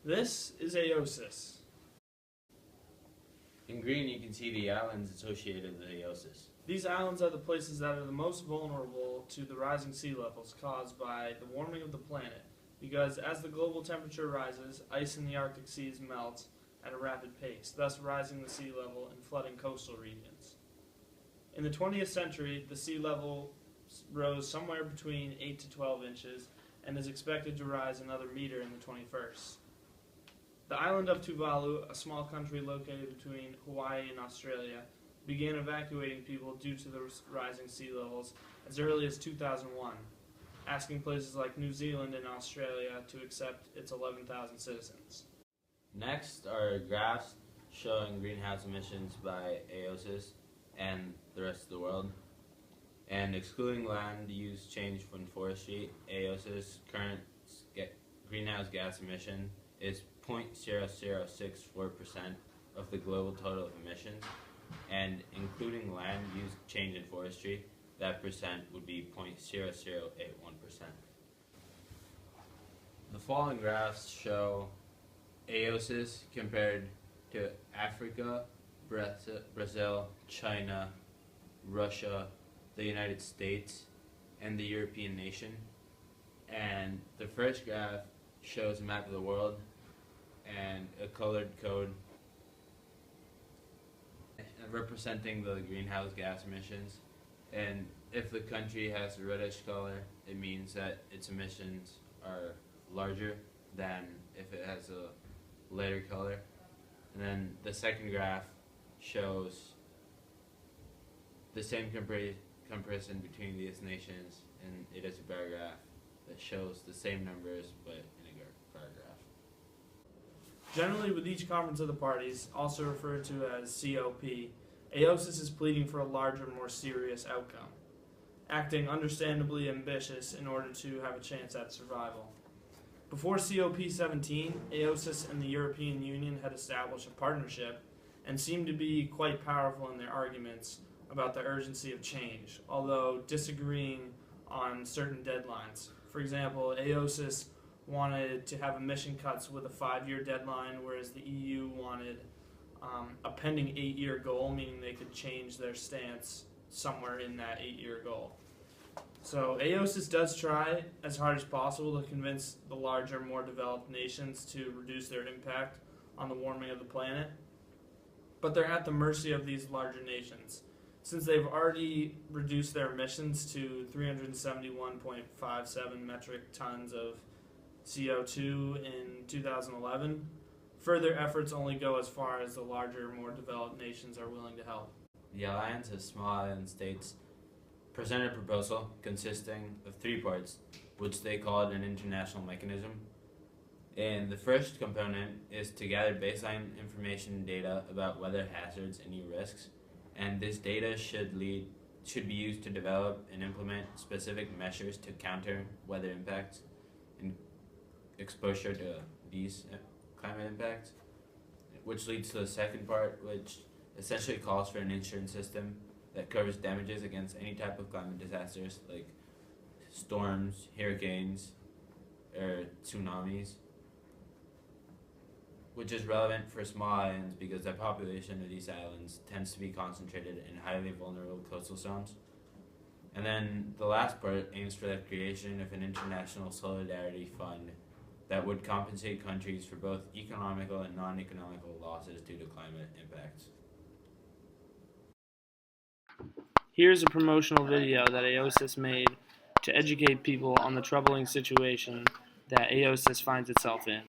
This is AOSIS. In green, you can see the islands associated with AOSIS. These islands are the places that are the most vulnerable to the rising sea levels caused by the warming of the planet, because as the global temperature rises, ice in the Arctic seas melts at a rapid pace, thus rising the sea level and flooding coastal regions. In the 20th century, the sea level rose somewhere between 8 to 12 inches and is expected to rise another meter in the 21st. The island of Tuvalu, a small country located between Hawaii and Australia, began evacuating people due to the rising sea levels as early as 2001, asking places like New Zealand and Australia to accept its 11,000 citizens. Next are graphs showing greenhouse emissions by AOSIS and the rest of the world. And excluding land use change from forestry, AOSIS' current greenhouse gas emission is 0.0064% of the global total emissions, and including land use change in forestry, that percent would be 0.0081%. The following graphs show AOSIS compared to Africa, Brazil, China, Russia, the United States, and the European nation. And the first graph shows a map of the world and a colored code representing the greenhouse gas emissions. And if the country has a reddish color, it means that its emissions are larger than if it has a lighter color. And then the second graph shows the same comparison between these nations, and it is a bar graph that shows the same numbers but in a bar graph. Generally, with each conference of the parties, also referred to as COP, AOSIS is pleading for a larger, more serious outcome, acting understandably ambitious in order to have a chance at survival. Before COP17, AOSIS and the European Union had established a partnership and seemed to be quite powerful in their arguments about the urgency of change, although disagreeing on certain deadlines. For example, AOSIS wanted to have emission cuts with a 5-year deadline, whereas the EU wanted a pending 8-year goal, meaning they could change their stance somewhere in that 8-year goal. So AOSIS does try as hard as possible to convince the larger, more developed nations to reduce their impact on the warming of the planet, but they're at the mercy of these larger nations. Since they've already reduced their emissions to 371.57 metric tons of CO2 in 2011, further efforts only go as far as the larger, more developed nations are willing to help. The Alliance of Small Island States presented a proposal consisting of 3 parts, which they called an international mechanism. And the first component is to gather baseline information and data about weather hazards and new risks, and this data should be used to develop and implement specific measures to counter weather impacts and exposure to these climate impacts, which leads to the second part, which essentially calls for an insurance system that covers damages against any type of climate disasters like storms, hurricanes, or tsunamis, which is relevant for small islands because the population of these islands tends to be concentrated in highly vulnerable coastal zones. And then the last part aims for the creation of an international solidarity fund that would compensate countries for both economical and non-economical losses due to climate impacts. Here's a promotional video that AOSIS made to educate people on the troubling situation that AOSIS finds itself in.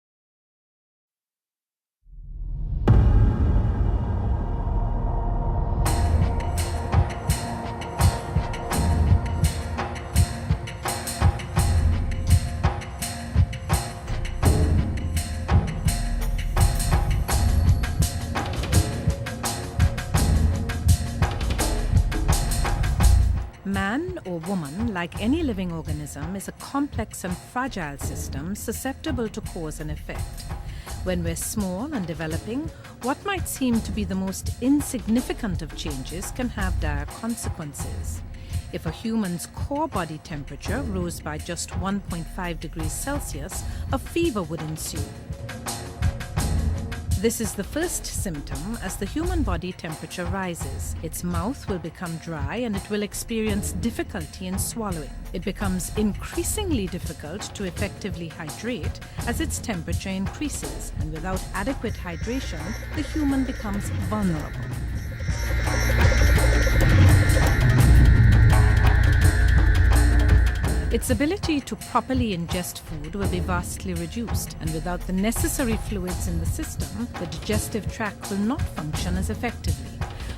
Man or woman, like any living organism, is a complex and fragile system susceptible to cause and effect. When we're small and developing, what might seem to be the most insignificant of changes can have dire consequences. If a human's core body temperature rose by just 1.5 degrees Celsius, a fever would ensue. This is the first symptom. As the human body temperature rises, its mouth will become dry and it will experience difficulty in swallowing. It becomes increasingly difficult to effectively hydrate as its temperature increases, and without adequate hydration, the human becomes vulnerable. Its ability to properly ingest food will be vastly reduced, and without the necessary fluids in the system, the digestive tract will not function as effectively.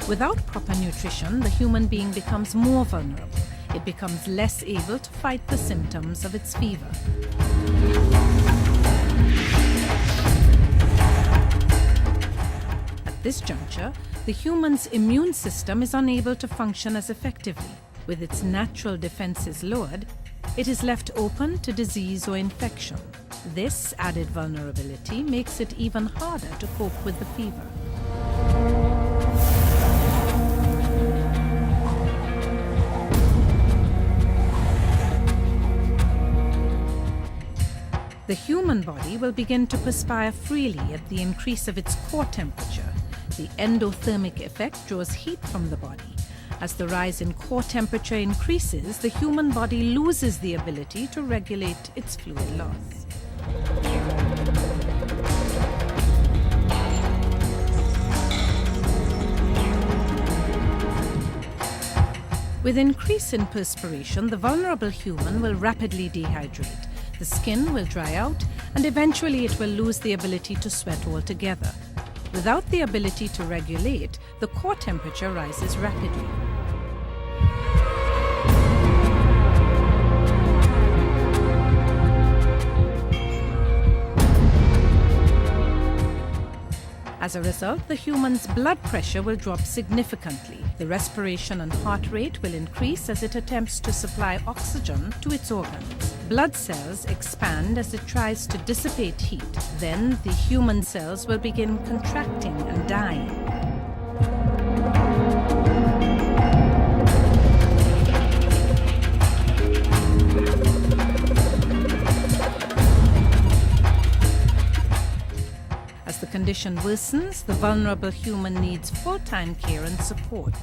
Without proper nutrition, the human being becomes more vulnerable. It becomes less able to fight the symptoms of its fever. At this juncture, the human's immune system is unable to function as effectively. With its natural defenses lowered, it is left open to disease or infection. This added vulnerability makes it even harder to cope with the fever. The human body will begin to perspire freely at the increase of its core temperature. The endothermic effect draws heat from the body. As the rise in core temperature increases, the human body loses the ability to regulate its fluid loss. With increase in perspiration, the vulnerable human will rapidly dehydrate. The skin will dry out, and eventually it will lose the ability to sweat altogether. Without the ability to regulate, the core temperature rises rapidly. As a result, the human's blood pressure will drop significantly. The respiration and heart rate will increase as it attempts to supply oxygen to its organs. Blood cells expand as it tries to dissipate heat. Then the human cells will begin contracting and dying. As the condition worsens, the vulnerable human needs full-time care and support.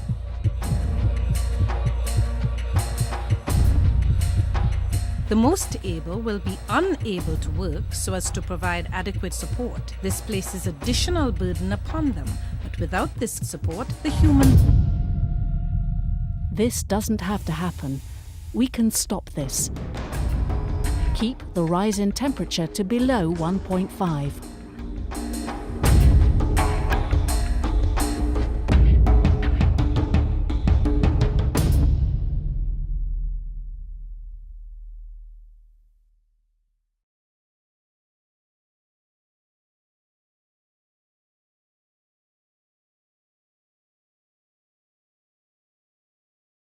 The most able will be unable to work so as to provide adequate support. This places additional burden upon them, but without this support, the human... This doesn't have to happen. We can stop this. Keep the rise in temperature to below 1.5.